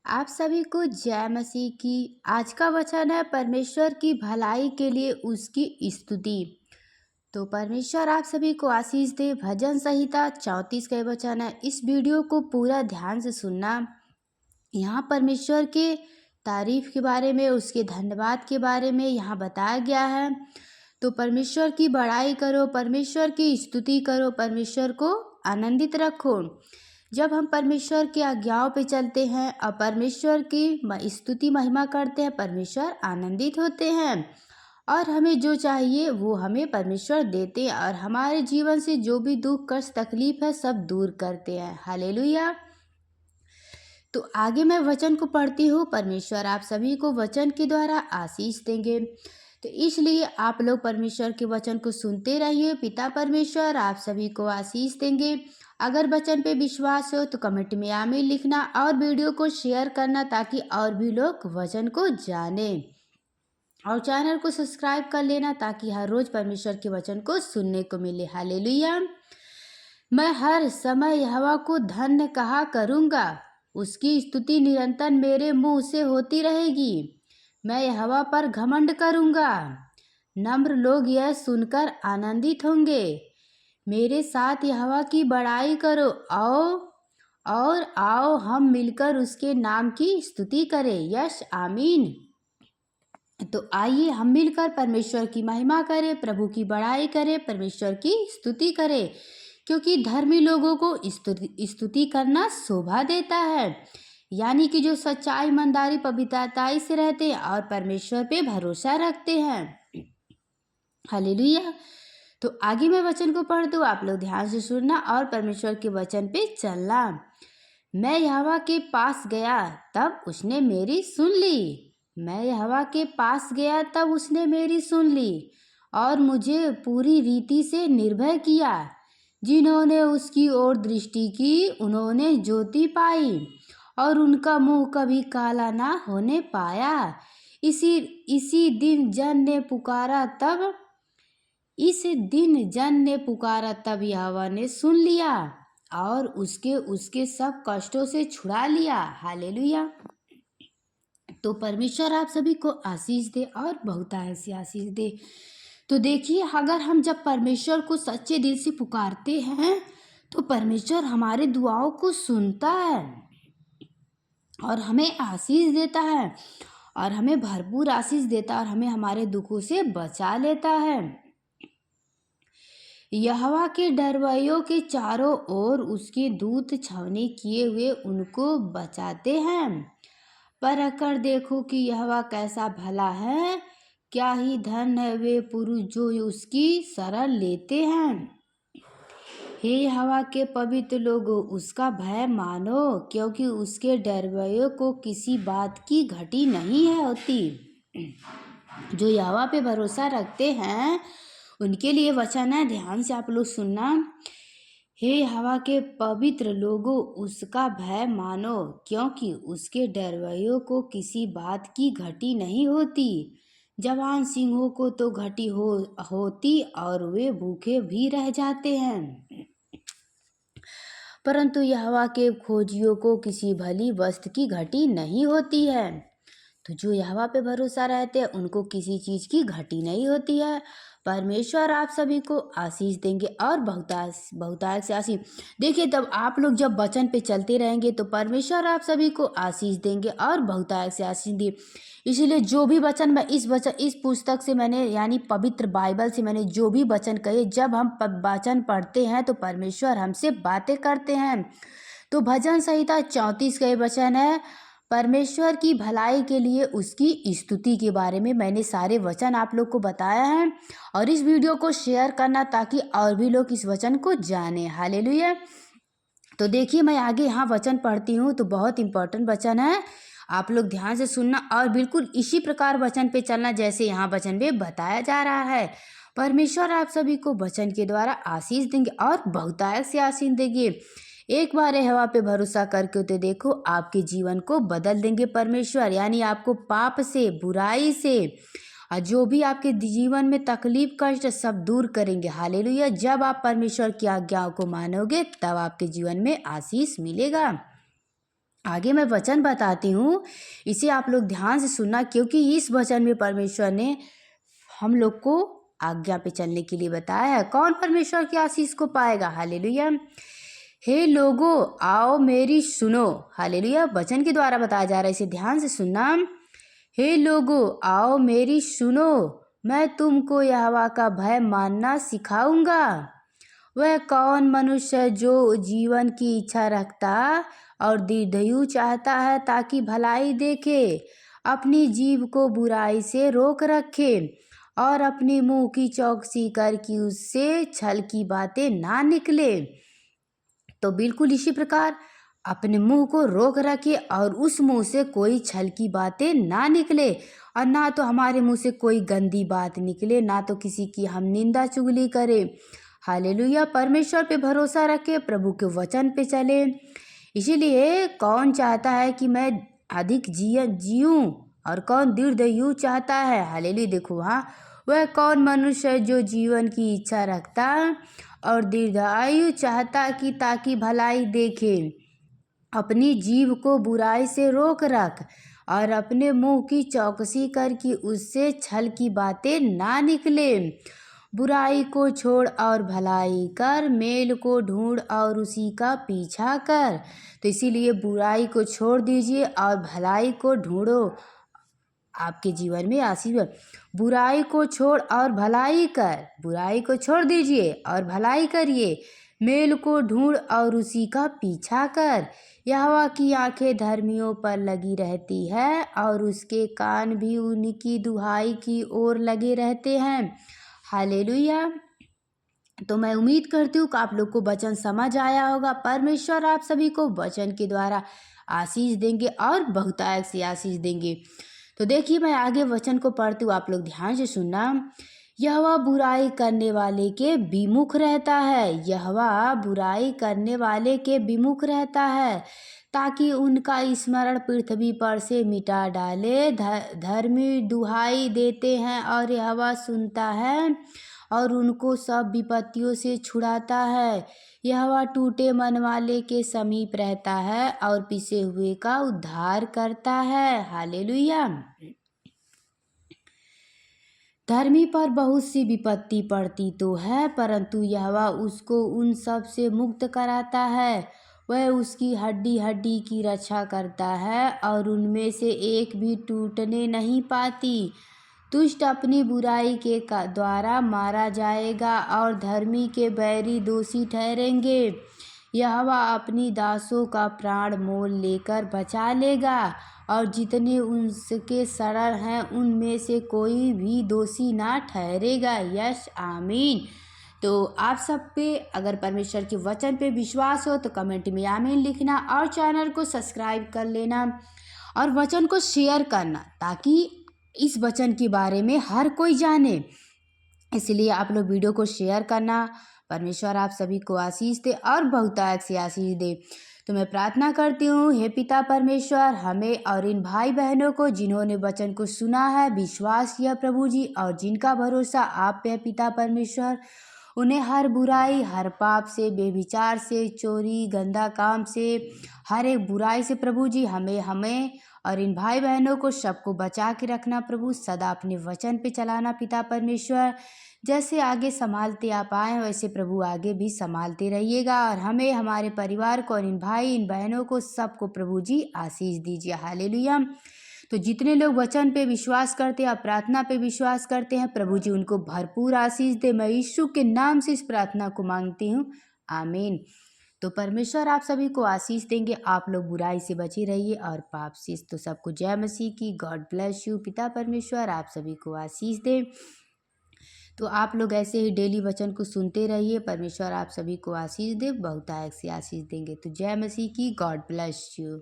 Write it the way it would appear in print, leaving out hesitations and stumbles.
आप सभी को जय मसीह की। आज का वचन है परमेश्वर की भलाई के लिए उसकी स्तुति। तो परमेश्वर आप सभी को आशीष दे। भजन संहिता 34 का वचन है। इस वीडियो को पूरा ध्यान से सुनना। यहाँ परमेश्वर के तारीफ के बारे में, उसके धन्यवाद के बारे में यहाँ बताया गया है। तो परमेश्वर की बड़ाई करो, परमेश्वर की स्तुति करो, परमेश्वर को आनंदित रखो। जब हम परमेश्वर की आज्ञाओं पे चलते हैं और परमेश्वर की स्तुति महिमा करते हैं, परमेश्वर आनंदित होते हैं और हमें जो चाहिए वो हमें परमेश्वर देते हैं और हमारे जीवन से जो भी दुख कष्ट तकलीफ है सब दूर करते हैं। हालेलुया। तो आगे मैं वचन को पढ़ती हूँ। परमेश्वर आप सभी को वचन के द्वारा आशीष देंगे, तो इसलिए आप लोग परमेश्वर के वचन को सुनते रहिए। पिता परमेश्वर आप सभी को आशीष देंगे। अगर वचन पे विश्वास हो तो कमेंट में आमीन लिखना और वीडियो को शेयर करना ताकि और भी लोग वचन को जाने, और चैनल को सब्सक्राइब कर लेना ताकि हर रोज परमेश्वर के वचन को सुनने को मिले। हालेलुया। मैं हर समय यहोवा को धन्य कहा करूँगा, उसकी स्तुति निरंतर मेरे मुंह से होती रहेगी। मैं यहोवा पर घमंड करूँगा, नम्र लोग यह सुनकर आनंदित होंगे। मेरे साथ यहोवा की बड़ाई करो, आओ हम मिलकर उसके नाम की स्तुति करें। यस आमीन। तो आइए हम मिलकर परमेश्वर की महिमा करें, प्रभु की बड़ाई करें, परमेश्वर की स्तुति करें, क्योंकि धर्मी लोगों को स्तुति करना शोभा देता है। यानी कि जो सच्चाई, ईमानदारी, पवित्रताई से रहते हैं और परमेश्वर पे भरोसा रखते हैं। हालेलुया। तो आगे मैं वचन को पढ़ दूँ, आप लोग ध्यान से सुनना और परमेश्वर के वचन पे चलना। मैं यहोवा के पास गया तब उसने मेरी सुन ली। मैं यहोवा के पास गया तब उसने मेरी सुन ली और मुझे पूरी रीति से निर्भय किया। जिन्होंने उसकी ओर दृष्टि की उन्होंने ज्योति पाई और उनका मुंह कभी काला ना होने पाया। इसी दिन जन ने पुकारा तब यहोवा ने सुन लिया और उसके सब कष्टों से छुड़ा लिया। हालेलुया। तो परमेश्वर आप सभी को आशीष दे और बहुत ऐसी आशीष दे। तो देखिए, अगर हम जब परमेश्वर को सच्चे दिल से पुकारते हैं तो परमेश्वर हमारे दुआओं को सुनता है और हमें आशीष देता है और हमें भरपूर आशीष देता है और हमें हमारे दुखों से बचा लेता है। यहोवा के डरवैयों के चारों ओर उसके दूत छावनी किए हुए उनको बचाते हैं। परख कर देखो कि यहोवा कैसा भला है, क्या ही धन है वे पुरुष जो उसकी शरण लेते हैं। हे यहोवा के पवित्र लोगों, उसका भय मानो, क्योंकि उसके डरवैयों को किसी बात की घटी नहीं है होती। जो यहोवा पे भरोसा रखते हैं उनके लिए वचन है, ध्यान से आप लोग सुनना। हे यहोवा के पवित्र लोगों, उसका भय मानो, क्योंकि उसके डरवैयों को किसी बात की घटी नहीं होती। जवान सिंहों को तो घटी होती और वे भूखे भी रह जाते हैं, परंतु यहोवा के खोजियों को किसी भली वस्तु की घटी नहीं होती है। तो जो यहोवा पे भरोसा रहते हैं उनको किसी चीज़ की घटी नहीं होती है। परमेश्वर आप सभी को आशीष देंगे और बहुतायत से आशीष। देखिए, तब आप लोग जब वचन पे चलते रहेंगे तो परमेश्वर आप सभी को आशीष देंगे और बहुतायत से आशीष देंगे। इसीलिए जो भी वचन मैं इस पुस्तक से मैंने, यानी पवित्र बाइबल से मैंने जो भी वचन कहे, जब हम वचन पढ़ते हैं तो परमेश्वर हमसे बातें करते हैं। तो भजन संहिता 34 का ये वचन है, परमेश्वर की भलाई के लिए उसकी स्तुति के बारे में मैंने सारे वचन आप लोग को बताया है। और इस वीडियो को शेयर करना ताकि और भी लोग इस वचन को जाने। हालेलुया। तो देखिए, मैं आगे यहाँ वचन पढ़ती हूँ, तो बहुत इंपॉर्टेंट वचन है, आप लोग ध्यान से सुनना और बिल्कुल इसी प्रकार वचन पे चलना जैसे यहाँ वचन में बताया जा रहा है। परमेश्वर आप सभी को वचन के द्वारा आशीष देंगे और बहुतायत से आशीष देंगे। एक बार यहोवा पे भरोसा करके तो देखो, आपके जीवन को बदल देंगे परमेश्वर। यानी आपको पाप से, बुराई से और जो भी आपके जीवन में तकलीफ कष्ट सब दूर करेंगे। हालेलुया। जब आप परमेश्वर की आज्ञाओं को मानोगे तब आपके जीवन में आशीष मिलेगा। आगे मैं वचन बताती हूँ, इसे आप लोग ध्यान से सुनना, क्योंकि इस वचन में परमेश्वर ने हम लोग को आज्ञा पे चलने के लिए बताया है। कौन परमेश्वर की आशीष को पाएगा? हालेलुया। हे लोगो आओ मेरी सुनो। हालेलुया। वचन के द्वारा बताया जा रहा है, इसे ध्यान से सुनना। हे लोगो आओ मेरी सुनो, मैं तुमको यहोवा का भय मानना सिखाऊंगा। वह कौन मनुष्य है जो जीवन की इच्छा रखता और दीर्घायु चाहता है, ताकि भलाई देखे, अपनी जीभ को बुराई से रोक रखे और अपने मुंह की चौकसी कर कि उससे छल की बातें ना निकले। तो बिल्कुल इसी प्रकार अपने मुंह को रोक रखे और उस मुंह से कोई छल की बातें ना निकले, और ना तो हमारे मुंह से कोई गंदी बात निकले, ना तो किसी की हम निंदा चुगली करें। हालेलुया। परमेश्वर पे भरोसा रखे, प्रभु के वचन पे चले। इसीलिए कौन चाहता है कि मैं अधिक जीऊं और कौन दीर्घायु चाहता है? हालेलुया। देखो, हाँ, वह कौन मनुष्य है जो जीवन की इच्छा रखता और दीर्घायु चाहता कि ताकि भलाई देखे, अपनी जीभ को बुराई से रोक रख और अपने मुंह की चौकसी कर कि उससे छल की बातें ना निकले। बुराई को छोड़ और भलाई कर, मेल को ढूंढ और उसी का पीछा कर। तो इसीलिए बुराई को छोड़ दीजिए और भलाई को ढूंढो, आपके जीवन में आशीष। बुराई को छोड़ और भलाई कर, बुराई को छोड़ दीजिए और भलाई करिए। मेल को ढूंढ और उसी का पीछा कर। यहोवा की आंखें धर्मियों पर लगी रहती है और उसके कान भी उनकी दुहाई की ओर लगे रहते हैं। हालेलुया। तो मैं उम्मीद करती हूँ कि आप लोग को वचन समझ आया होगा। परमेश्वर आप सभी को वचन के द्वारा आशीष देंगे और बहुतायत से आशीष देंगे। तो देखिए, मैं आगे वचन को पढ़ती हूँ, आप लोग ध्यान से सुनना। यहोवा बुराई करने वाले के विमुख रहता है, यहोवा बुराई करने वाले के विमुख रहता है, ताकि उनका स्मरण पृथ्वी पर से मिटा डाले। धर्मी दुहाई देते हैं और यहोवा सुनता है और उनको सब विपत्तियों से छुड़ाता है। यहोवा टूटे मन वाले के समीप रहता है और पिसे हुए का उद्धार करता है। हालेलुया। धर्मी पर बहुत सी विपत्ति पड़ती तो है, परंतु यहोवा उसको उन सब से मुक्त कराता है। वह उसकी हड्डी हड्डी की रक्षा करता है और उनमें से एक भी टूटने नहीं पाती। दुष्ट अपनी बुराई के द्वारा मारा जाएगा और धर्मी के बैरी दोषी ठहरेंगे। यहोवा अपनी दासों का प्राण मोल लेकर बचा लेगा और जितने उनके सरल हैं उनमें से कोई भी दोषी ना ठहरेगा। यस, आमीन। तो आप सब पे अगर परमेश्वर के वचन पे विश्वास हो तो कमेंट में आमीन लिखना और चैनल को सब्सक्राइब कर लेना और वचन को शेयर करना, ताकि इस वचन के बारे में हर कोई जाने। इसलिए आप लोग वीडियो को शेयर करना। परमेश्वर आप सभी को आशीष दे और बहुतायत से आशीष दे। तो मैं प्रार्थना करती हूँ, हे पिता परमेश्वर, हमें और इन भाई बहनों को जिन्होंने वचन को सुना है, विश्वास किया प्रभु जी, और जिनका भरोसा आप पे है पिता परमेश्वर, उन्हें हर बुराई, हर पाप से, बेविचार से, चोरी, गंदा काम से, हर एक बुराई से प्रभु जी हमें और इन भाई बहनों को सबको बचा के रखना प्रभु। सदा अपने वचन पे चलाना पिता परमेश्वर। जैसे आगे संभालते आप आए वैसे प्रभु आगे भी संभालते रहिएगा, और हमें, हमारे परिवार को और इन भाई इन बहनों को सबको प्रभु जी आशीष दीजिए। हालेलुया। तो जितने लोग वचन पे विश्वास करते हैं, प्रार्थना पे विश्वास करते हैं, प्रभु जी उनको भरपूर आशीष दे। मैं यीशु के नाम से इस प्रार्थना को मांगती हूँ, आमीन। तो परमेश्वर आप सभी को आशीष देंगे। आप लोग बुराई से बचे रहिए और पाप से। तो सबको जय मसीह की। God bless you. पिता परमेश्वर आप सभी को आशीष दे। तो आप लोग ऐसे ही डेली वचन को सुनते रहिए। परमेश्वर आप सभी को आशीष दे, बहुतायत से आशीष देंगे। तो जय मसीह की। God bless you.